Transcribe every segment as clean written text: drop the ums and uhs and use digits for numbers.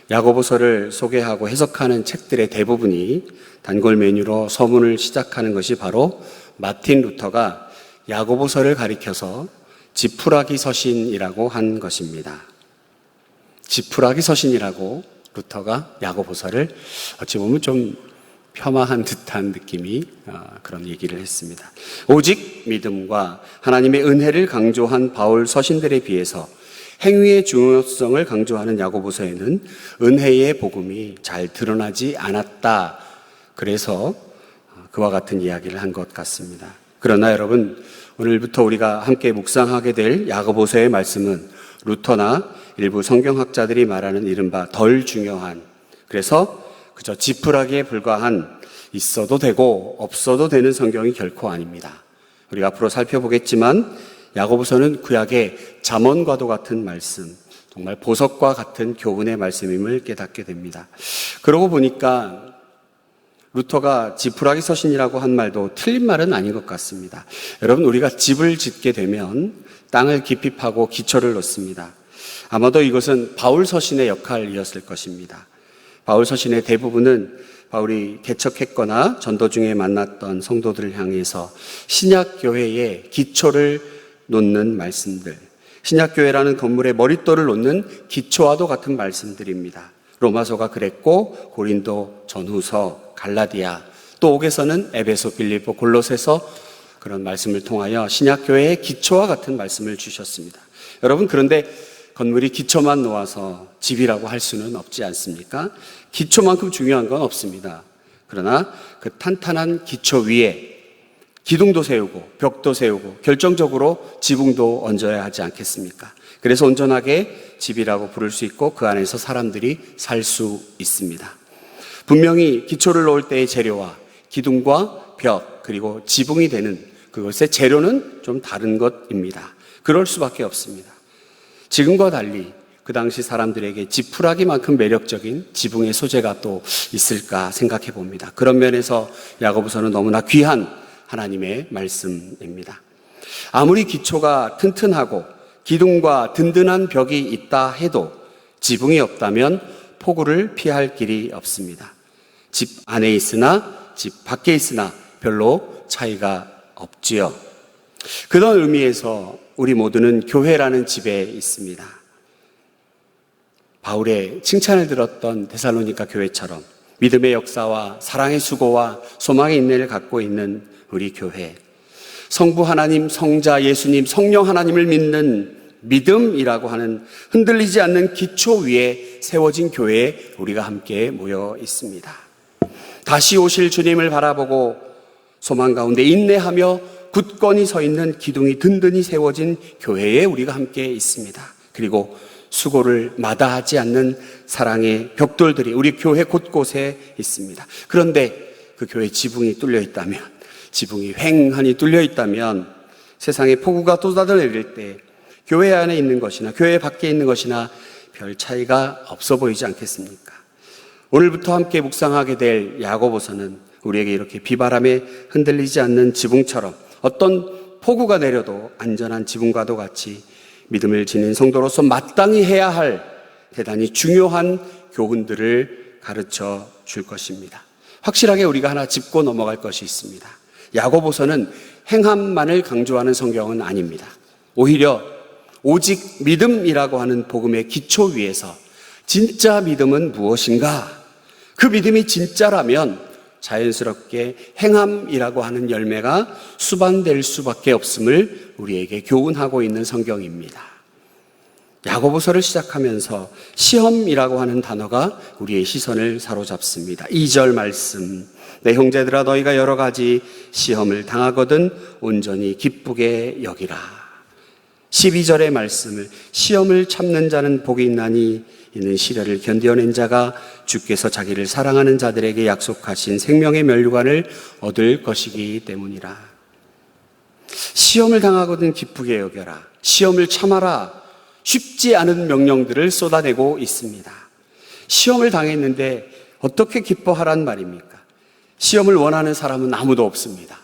야고보서를 소개하고 해석하는 책들의 대부분이 단골 메뉴로 서문을 시작하는 것이 바로 마틴 루터가 야고보서를 가리켜서 지푸라기 서신이라고 한 것입니다. 지푸라기 서신이라고 루터가 야고보서를 어찌 보면 좀 폄하한 듯한 느낌이 그런 얘기를 했습니다. 오직 믿음과 하나님의 은혜를 강조한 바울 서신들에 비해서 행위의 중요성을 강조하는 야고보서에는 은혜의 복음이 잘 드러나지 않았다. 그래서 그와 같은 이야기를 한 것 같습니다. 그러나 여러분, 오늘부터 우리가 함께 묵상하게 될 야고보서의 말씀은 루터나 일부 성경학자들이 말하는 이른바 덜 중요한, 그래서 그저 지푸라기에 불과한, 있어도 되고 없어도 되는 성경이 결코 아닙니다. 우리가 앞으로 살펴보겠지만 야고보서는 구약의 잠언과도 같은 말씀, 정말 보석과 같은 교훈의 말씀임을 깨닫게 됩니다. 그러고 보니까 루터가 지푸라기 서신이라고 한 말도 틀린 말은 아닌 것 같습니다. 여러분, 우리가 집을 짓게 되면 땅을 깊이 파고 기초를 놓습니다. 아마도 이것은 바울 서신의 역할이었을 것입니다. 바울 서신의 대부분은 바울이 개척했거나 전도 중에 만났던 성도들을 향해서 신약교회의 기초를 놓는 말씀들, 신약교회라는 건물의 머릿돌을 놓는 기초와도 같은 말씀들입니다. 로마서가 그랬고 고린도, 전후서, 갈라디아, 또 옥에서는 에베소, 빌립보, 골로새서 그런 말씀을 통하여 신약교회의 기초와 같은 말씀을 주셨습니다. 여러분, 그런데 건물이 기초만 놓아서 집이라고 할 수는 없지 않습니까? 기초만큼 중요한 건 없습니다. 그러나 그 탄탄한 기초 위에 기둥도 세우고 벽도 세우고 결정적으로 지붕도 얹어야 하지 않겠습니까? 그래서 온전하게 집이라고 부를 수 있고 그 안에서 사람들이 살 수 있습니다. 분명히 기초를 놓을 때의 재료와 기둥과 벽 그리고 지붕이 되는 그것의 재료는 좀 다른 것입니다. 그럴 수밖에 없습니다. 지금과 달리 그 당시 사람들에게 지푸라기만큼 매력적인 지붕의 소재가 또 있을까 생각해 봅니다. 그런 면에서 야고보서는 너무나 귀한 하나님의 말씀입니다. 아무리 기초가 튼튼하고 기둥과 든든한 벽이 있다 해도 지붕이 없다면 폭우를 피할 길이 없습니다. 집 안에 있으나 집 밖에 있으나 별로 차이가 없지요. 그런 의미에서 우리 모두는 교회라는 집에 있습니다. 바울의 칭찬을 들었던 데살로니가 교회처럼 믿음의 역사와 사랑의 수고와 소망의 인내를 갖고 있는 우리 교회, 성부 하나님, 성자 예수님, 성령 하나님을 믿는 믿음이라고 하는 흔들리지 않는 기초 위에 세워진 교회에 우리가 함께 모여 있습니다. 다시 오실 주님을 바라보고 소망 가운데 인내하며 굳건히 서 있는 기둥이 든든히 세워진 교회에 우리가 함께 있습니다. 그리고 수고를 마다하지 않는 사랑의 벽돌들이 우리 교회 곳곳에 있습니다. 그런데 그 교회 지붕이 뚫려 있다면, 지붕이 휑하니 뚫려 있다면 세상에 폭우가 쏟아내릴 때 교회 안에 있는 것이나 교회 밖에 있는 것이나 별 차이가 없어 보이지 않겠습니까? 오늘부터 함께 묵상하게 될 야고보서는 우리에게 이렇게 비바람에 흔들리지 않는 지붕처럼 어떤 폭우가 내려도 안전한 지붕과도 같이 믿음을 지닌 성도로서 마땅히 해야 할 대단히 중요한 교훈들을 가르쳐 줄 것입니다. 확실하게 우리가 하나 짚고 넘어갈 것이 있습니다. 야고보서는 행함만을 강조하는 성경은 아닙니다. 오히려 오직 믿음이라고 하는 복음의 기초 위에서 진짜 믿음은 무엇인가? 그 믿음이 진짜라면 자연스럽게 행함이라고 하는 열매가 수반될 수밖에 없음을 우리에게 교훈하고 있는 성경입니다. 야고보서를 시작하면서 시험이라고 하는 단어가 우리의 시선을 사로잡습니다. 2절 말씀, 내 형제들아 너희가 여러 가지 시험을 당하거든 온전히 기쁘게 여기라. 12절의 말씀을 시험을 참는 자는 복이 있나니 이는 시련을 견뎌낸 자가 주께서 자기를 사랑하는 자들에게 약속하신 생명의 면류관을 얻을 것이기 때문이라. 시험을 당하거든 기쁘게 여겨라. 시험을 참아라. 쉽지 않은 명령들을 쏟아내고 있습니다. 시험을 당했는데 어떻게 기뻐하란 말입니까? 시험을 원하는 사람은 아무도 없습니다.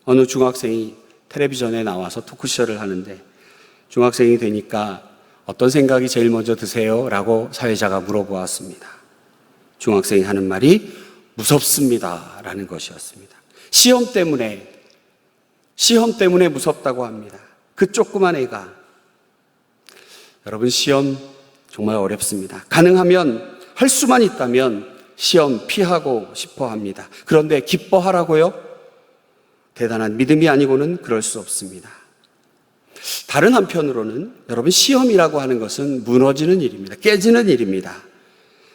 어느 중학생이 텔레비전에 나와서 토크쇼를 하는데 중학생이 되니까 어떤 생각이 제일 먼저 드세요? 라고 사회자가 물어보았습니다. 중학생이 하는 말이 무섭습니다 라는 것이었습니다. 시험 때문에 무섭다고 합니다. 그 조그만 애가. 여러분, 시험 정말 어렵습니다. 가능하면 할 수만 있다면 시험 피하고 싶어 합니다. 그런데 기뻐하라고요? 대단한 믿음이 아니고는 그럴 수 없습니다. 다른 한편으로는 여러분, 시험이라고 하는 것은 무너지는 일입니다. 깨지는 일입니다.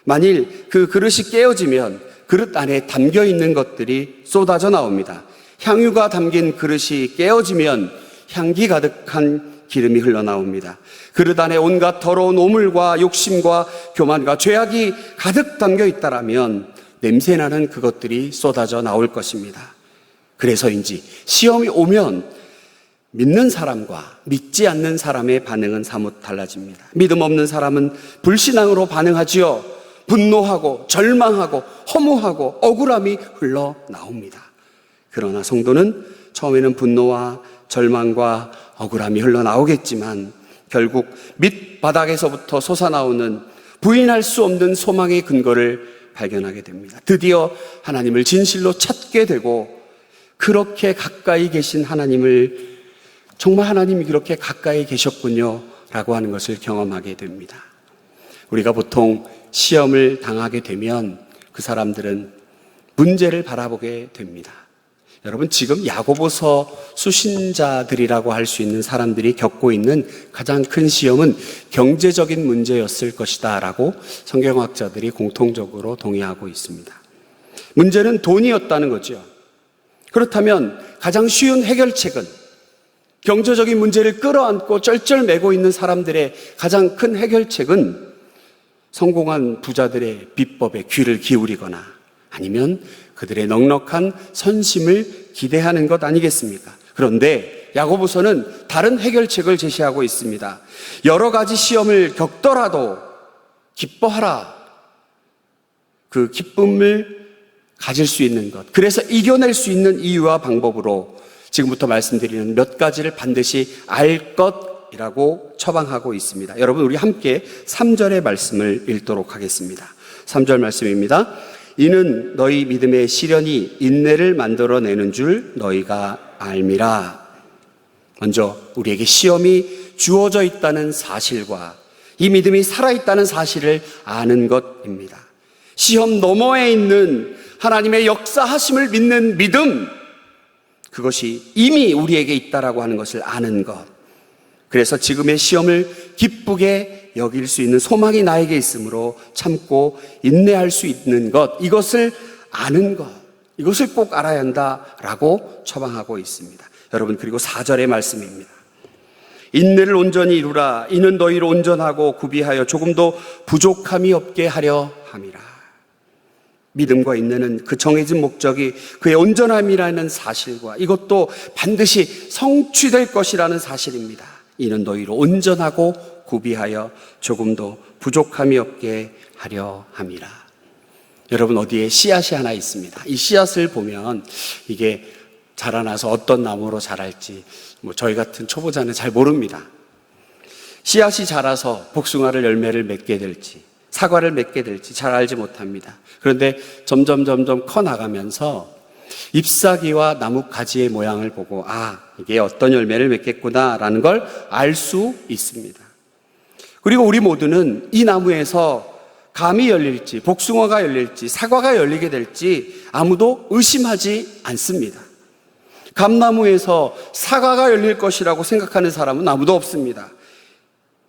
만일 그 그릇이 깨어지면 그릇 안에 담겨 있는 것들이 쏟아져 나옵니다. 향유가 담긴 그릇이 깨어지면 향기 가득한 기름이 흘러나옵니다. 그릇 안에 온갖 더러운 오물과 욕심과 교만과 죄악이 가득 담겨 있다라면 냄새나는 그것들이 쏟아져 나올 것입니다. 그래서인지 시험이 오면 믿는 사람과 믿지 않는 사람의 반응은 사뭇 달라집니다. 믿음 없는 사람은 불신앙으로 반응하지요. 분노하고 절망하고 허무하고 억울함이 흘러나옵니다. 그러나 성도는 처음에는 분노와 절망과 억울함이 흘러나오겠지만 결국 밑바닥에서부터 솟아나오는 부인할 수 없는 소망의 근거를 발견하게 됩니다. 드디어 하나님을 진실로 찾게 되고 그렇게 가까이 계신 하나님을 정말 하나님이 그렇게 가까이 계셨군요 라고 하는 것을 경험하게 됩니다. 우리가 보통 시험을 당하게 되면 그 사람들은 문제를 바라보게 됩니다. 여러분, 지금 야고보서 수신자들이라고 할 수 있는 사람들이 겪고 있는 가장 큰 시험은 경제적인 문제였을 것이다 라고 성경학자들이 공통적으로 동의하고 있습니다. 문제는 돈이었다는 거죠. 그렇다면 가장 쉬운 해결책은 경제적인 문제를 끌어안고 쩔쩔매고 있는 사람들의 가장 큰 해결책은 성공한 부자들의 비법에 귀를 기울이거나 아니면 그들의 넉넉한 선심을 기대하는 것 아니겠습니까? 그런데 야고보서는 다른 해결책을 제시하고 있습니다. 여러 가지 시험을 겪더라도 기뻐하라. 그 기쁨을 가질 수 있는 것, 그래서 이겨낼 수 있는 이유와 방법으로 지금부터 말씀드리는 몇 가지를 반드시 알 것이라고 처방하고 있습니다. 여러분, 우리 함께 3절의 말씀을 읽도록 하겠습니다. 3절 말씀입니다. 이는 너희 믿음의 시련이 인내를 만들어내는 줄 너희가 알미라. 먼저 우리에게 시험이 주어져 있다는 사실과 이 믿음이 살아있다는 사실을 아는 것입니다. 시험 너머에 있는 하나님의 역사하심을 믿는 믿음, 그것이 이미 우리에게 있다라고 하는 것을 아는 것. 그래서 지금의 시험을 기쁘게 여길 수 있는 소망이 나에게 있으므로 참고 인내할 수 있는 것, 이것을 아는 것, 이것을 꼭 알아야 한다라고 처방하고 있습니다. 여러분, 그리고 4절의 말씀입니다. 인내를 온전히 이루라. 이는 너희를 온전하고 구비하여 조금도 부족함이 없게 하려 함이라. 믿음과 인내는 그 정해진 목적이 그의 온전함이라는 사실과 이것도 반드시 성취될 것이라는 사실입니다. 이는 너희를 온전하고 구비하여 조금도 부족함이 없게 하려 함이라. 여러분, 어디에 씨앗이 하나 있습니다. 이 씨앗을 보면 이게 자라나서 어떤 나무로 자랄지 저희 같은 초보자는 잘 모릅니다. 씨앗이 자라서 복숭아를 열매를 맺게 될지 사과를 맺게 될지 잘 알지 못합니다. 그런데 점점 커 나가면서 잎사귀와 나무 가지의 모양을 보고 이게 어떤 열매를 맺겠구나라는 걸 알 수 있습니다. 그리고 우리 모두는 이 나무에서 감이 열릴지 복숭아가 열릴지 사과가 열리게 될지 아무도 의심하지 않습니다. 감나무에서 사과가 열릴 것이라고 생각하는 사람은 아무도 없습니다.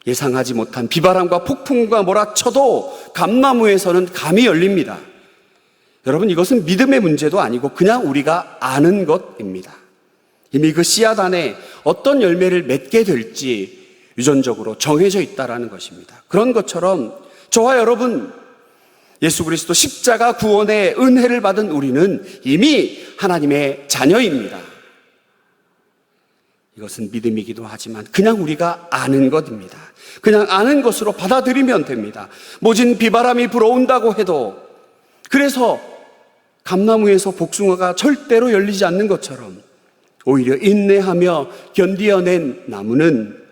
예상하지 못한 비바람과 폭풍과 몰아쳐도 감나무에서는 감이 열립니다. 여러분, 이것은 믿음의 문제도 아니고 그냥 우리가 아는 것입니다. 이미 그 씨앗 안에 어떤 열매를 맺게 될지 유전적으로 정해져 있다는 것입니다. 그런 것처럼 저와 여러분, 예수 그리스도 십자가 구원의 은혜를 받은 우리는 이미 하나님의 자녀입니다. 이것은 믿음이기도 하지만 그냥 우리가 아는 것입니다. 그냥 아는 것으로 받아들이면 됩니다. 모진 비바람이 불어온다고 해도, 그래서 감나무에서 복숭아가 절대로 열리지 않는 것처럼 오히려 인내하며 견디어낸 나무는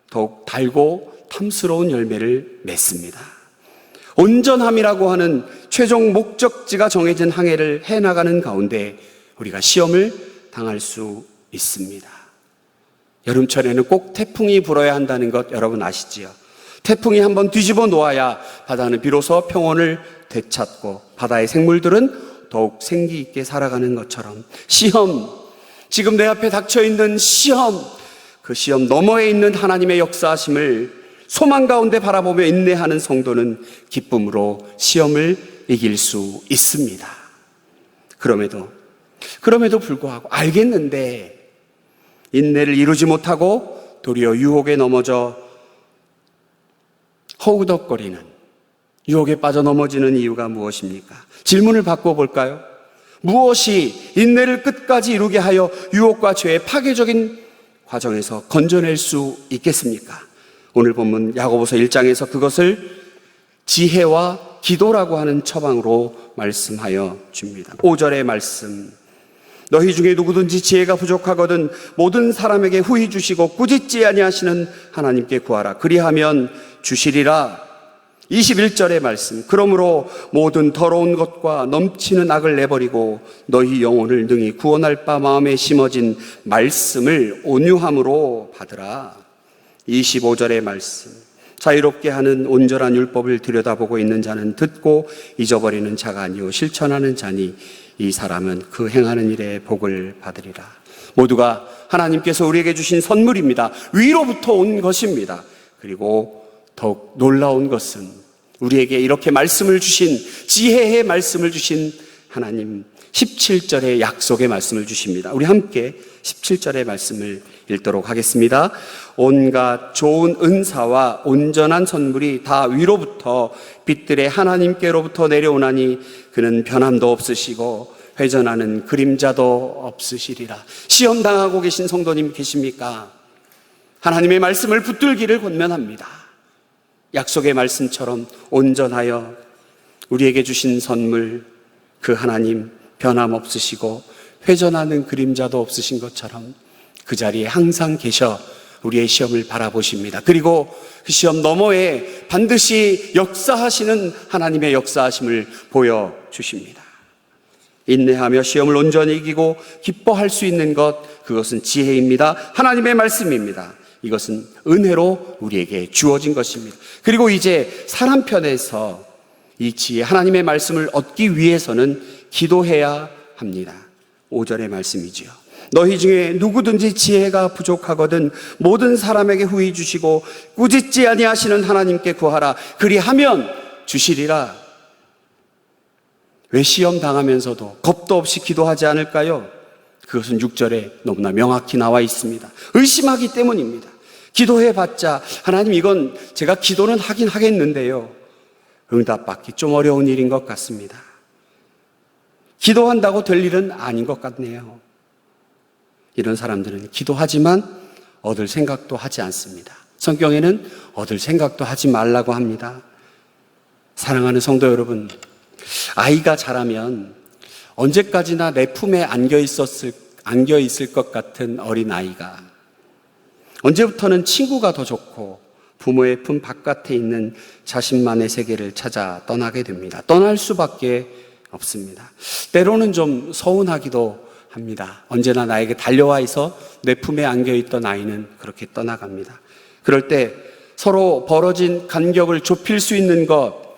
더욱 달고 탐스러운 열매를 맺습니다. 온전함이라고 하는 최종 목적지가 정해진 항해를 해나가는 가운데 우리가 시험을 당할 수 있습니다. 여름철에는 꼭 태풍이 불어야 한다는 것 여러분 아시지요? 태풍이 한번 뒤집어 놓아야 바다는 비로소 평온을 되찾고 바다의 생물들은 더욱 생기 있게 살아가는 것처럼 시험, 지금 내 앞에 닥쳐있는 시험, 그 시험 너머에 있는 하나님의 역사하심을 소망 가운데 바라보며 인내하는 성도는 기쁨으로 시험을 이길 수 있습니다. 그럼에도 불구하고 알겠는데 인내를 이루지 못하고 도리어 유혹에 넘어져 허우덕거리는, 유혹에 빠져 넘어지는 이유가 무엇입니까? 질문을 바꿔볼까요? 무엇이 인내를 끝까지 이루게 하여 유혹과 죄의 파괴적인 과정에서 건져낼 수 있겠습니까? 오늘 본문 야고보서 1장에서 그것을 지혜와 기도라고 하는 처방으로 말씀하여 줍니다. 5절의 말씀, 너희 중에 누구든지 지혜가 부족하거든 모든 사람에게 후히 주시고 꾸짖지 아니하시는 하나님께 구하라. 그리하면 주시리라. 21절의 말씀, 그러므로 모든 더러운 것과 넘치는 악을 내버리고 너희 영혼을 능히 구원할 바 마음에 심어진 말씀을 온유함으로 받으라. 25절의 말씀, 자유롭게 하는 온전한 율법을 들여다보고 있는 자는 듣고 잊어버리는 자가 아니요 실천하는 자니 이 사람은 그 행하는 일에 복을 받으리라. 모두가 하나님께서 우리에게 주신 선물입니다. 위로부터 온 것입니다. 그리고 더욱 놀라운 것은 우리에게 이렇게 말씀을 주신, 지혜의 말씀을 주신 하나님 17절의 약속의 말씀을 주십니다. 우리 함께 17절의 말씀을 읽도록 하겠습니다. 온갖 좋은 은사와 온전한 선물이 다 위로부터 빛들의 하나님께로부터 내려오나니 그는 변함도 없으시고 회전하는 그림자도 없으시리라. 시험 당하고 계신 성도님 계십니까? 하나님의 말씀을 붙들기를 권면합니다. 약속의 말씀처럼 온전하여 우리에게 주신 선물, 그 하나님 변함없으시고 회전하는 그림자도 없으신 것처럼 그 자리에 항상 계셔 우리의 시험을 바라보십니다. 그리고 그 시험 너머에 반드시 역사하시는 하나님의 역사하심을 보여주십니다. 인내하며 시험을 온전히 이기고 기뻐할 수 있는 것, 그것은 지혜입니다. 하나님의 말씀입니다. 이것은 은혜로 우리에게 주어진 것입니다. 그리고 이제 사람 편에서 이 지혜, 하나님의 말씀을 얻기 위해서는 기도해야 합니다. 5절의 말씀이지요. 너희 중에 누구든지 지혜가 부족하거든 모든 사람에게 후히 주시고 꾸짖지 아니하시는 하나님께 구하라. 그리하면 주시리라. 왜 시험 당하면서도 겁도 없이 기도하지 않을까요? 그것은 6절에 너무나 명확히 나와 있습니다. 의심하기 때문입니다. 기도해봤자 하나님 이건 제가 기도는 하긴 하겠는데요, 응답받기 좀 어려운 일인 것 같습니다. 기도한다고 될 일은 아닌 것 같네요. 이런 사람들은 기도하지만 얻을 생각도 하지 않습니다. 성경에는 얻을 생각도 하지 말라고 합니다. 사랑하는 성도 여러분, 아이가 자라면 언제까지나 내 품에 안겨 있을 것 같은 어린 아이가 언제부터는 친구가 더 좋고 부모의 품 바깥에 있는 자신만의 세계를 찾아 떠나게 됩니다. 떠날 수밖에 없습니다. 때로는 좀 서운하기도 합니다. 언제나 나에게 달려와 있어 내 품에 안겨있던 아이는 그렇게 떠나갑니다. 그럴 때 서로 벌어진 간격을 좁힐 수 있는 것,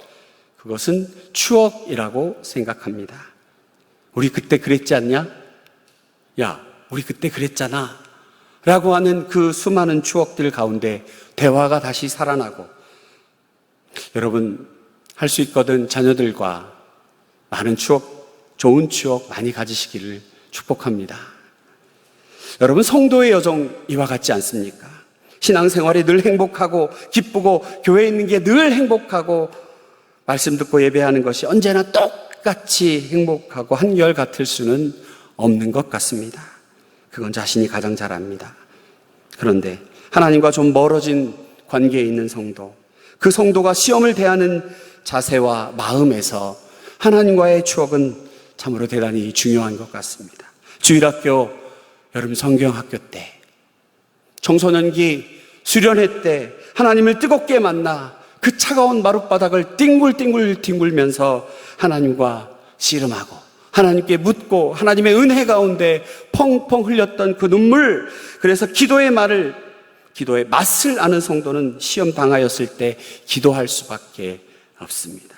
그것은 추억이라고 생각합니다. 우리 그때 그랬지 않냐? 야, 우리 그때 그랬잖아 라고 하는 그 수많은 추억들 가운데 대화가 다시 살아나고, 여러분 할 수 있거든 자녀들과 많은 추억, 좋은 추억 많이 가지시기를 축복합니다. 여러분, 성도의 여정 이와 같지 않습니까? 신앙생활이 늘 행복하고 기쁘고 교회에 있는 게 늘 행복하고 말씀 듣고 예배하는 것이 언제나 똑같이 행복하고 한결 같을 수는 없는 것 같습니다. 그건 자신이 가장 잘 압니다. 그런데 하나님과 좀 멀어진 관계에 있는 성도, 그 성도가 시험을 대하는 자세와 마음에서 하나님과의 추억은 참으로 대단히 중요한 것 같습니다. 주일학교, 여름 성경학교 때, 청소년기 수련회 때 하나님을 뜨겁게 만나 그 차가운 마룻바닥을 뒹굴뒹굴 뒹굴면서 하나님과 씨름하고 하나님께 묻고 하나님의 은혜 가운데 펑펑 흘렸던 그 눈물, 그래서 기도의 맛을 아는 성도는 시험 당하였을 때 기도할 수밖에 없습니다.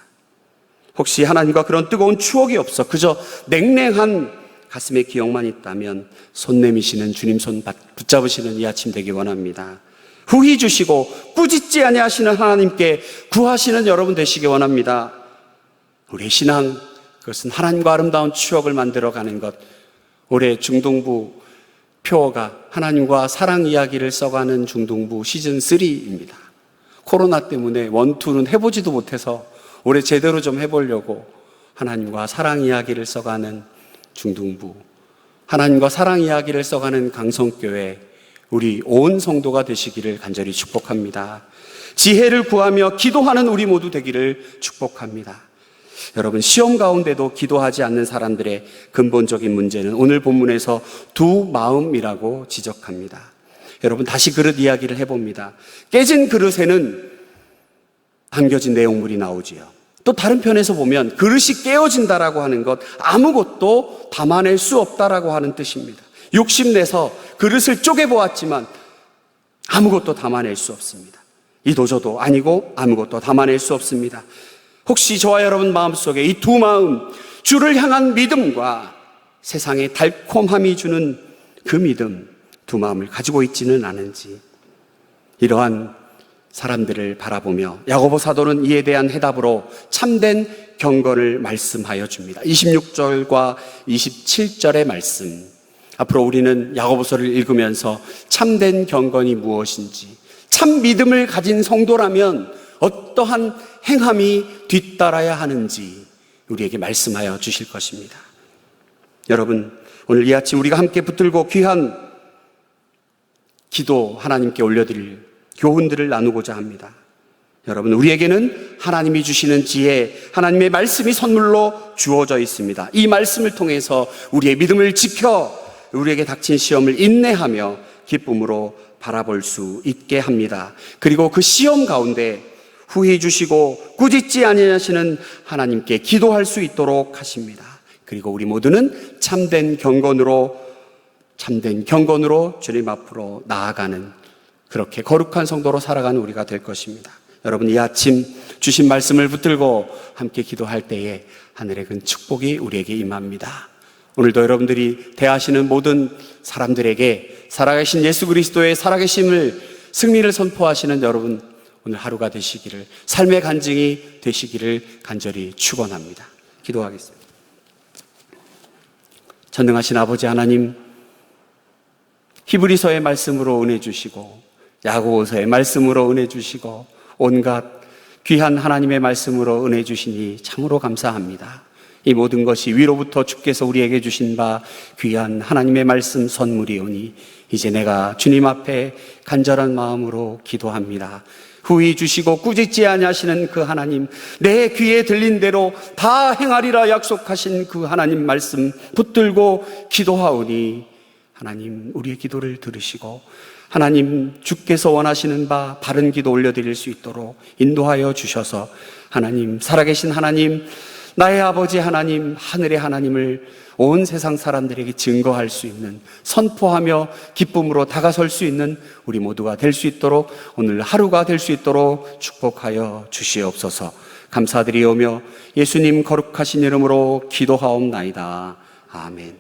혹시 하나님과 그런 뜨거운 추억이 없어 그저 냉랭한 가슴의 기억만 있다면 손 내미시는 주님 손 붙잡으시는 이 아침 되기 원합니다. 후히 주시고 꾸짖지 아니하시는 하나님께 구하시는 여러분 되시기 원합니다. 우리의 신앙, 그것은 하나님과 아름다운 추억을 만들어가는 것. 올해 중동부 표어가 하나님과 사랑 이야기를 써가는 중동부 시즌3입니다. 코로나 때문에 원투는 해보지도 못해서 올해 제대로 좀 해보려고 하나님과 사랑 이야기를 써가는 중동부, 하나님과 사랑 이야기를 써가는 강성교회, 우리 온 성도가 되시기를 간절히 축복합니다. 지혜를 구하며 기도하는 우리 모두 되기를 축복합니다. 여러분, 시험 가운데도 기도하지 않는 사람들의 근본적인 문제는 오늘 본문에서 두 마음이라고 지적합니다. 여러분, 다시 그릇 이야기를 해봅니다. 깨진 그릇에는 담겨진 내용물이 나오지요. 또 다른 편에서 보면 그릇이 깨어진다라고 하는 것, 아무것도 담아낼 수 없다라고 하는 뜻입니다. 욕심내서 그릇을 쪼개보았지만 아무것도 담아낼 수 없습니다. 이도저도 아니고 아무것도 담아낼 수 없습니다. 혹시 저와 여러분 마음속에 이 두 마음, 주를 향한 믿음과 세상의 달콤함이 주는 그 믿음, 두 마음을 가지고 있지는 않은지, 이러한 사람들을 바라보며 야고보 사도는 이에 대한 해답으로 참된 경건을 말씀하여 줍니다. 26절과 27절의 말씀, 앞으로 우리는 야고보서를 읽으면서 참된 경건이 무엇인지, 참 믿음을 가진 성도라면 어떠한 행함이 뒤따라야 하는지 우리에게 말씀하여 주실 것입니다. 여러분, 오늘 이 아침 우리가 함께 붙들고 귀한 기도 하나님께 올려드릴 교훈들을 나누고자 합니다. 여러분, 우리에게는 하나님이 주시는 지혜, 하나님의 말씀이 선물로 주어져 있습니다. 이 말씀을 통해서 우리의 믿음을 지켜 우리에게 닥친 시험을 인내하며 기쁨으로 바라볼 수 있게 합니다. 그리고 그 시험 가운데 후히 주시고 꾸짖지 아니하시는 하나님께 기도할 수 있도록 하십니다. 그리고 우리 모두는 참된 경건으로 주님 앞으로 나아가는, 그렇게 거룩한 성도로 살아가는 우리가 될 것입니다. 여러분, 이 아침 주신 말씀을 붙들고 함께 기도할 때에 하늘의 큰 축복이 우리에게 임합니다. 오늘도 여러분들이 대하시는 모든 사람들에게 살아계신 예수 그리스도의 살아계심을, 승리를 선포하시는 여러분, 오늘 하루가 되시기를, 삶의 간증이 되시기를 간절히 축원합니다. 기도하겠습니다. 전능하신 아버지 하나님, 히브리서의 말씀으로 은혜 주시고 야고보서의 말씀으로 은혜 주시고 온갖 귀한 하나님의 말씀으로 은혜 주시니 참으로 감사합니다. 이 모든 것이 위로부터 주께서 우리에게 주신 바 귀한 하나님의 말씀 선물이오니 이제 내가 주님 앞에 간절한 마음으로 기도합니다. 후히 주시고 꾸짖지 아니하시는 그 하나님, 내 귀에 들린 대로 다 행하리라 약속하신 그 하나님 말씀 붙들고 기도하오니 하나님, 우리의 기도를 들으시고 하나님, 주께서 원하시는 바 바른 기도 올려드릴 수 있도록 인도하여 주셔서 하나님, 살아계신 하나님, 나의 아버지 하나님, 하늘의 하나님을 온 세상 사람들에게 증거할 수 있는, 선포하며 기쁨으로 다가설 수 있는 우리 모두가 될 수 있도록, 오늘 하루가 될 수 있도록 축복하여 주시옵소서. 감사드리오며 예수님 거룩하신 이름으로 기도하옵나이다. 아멘.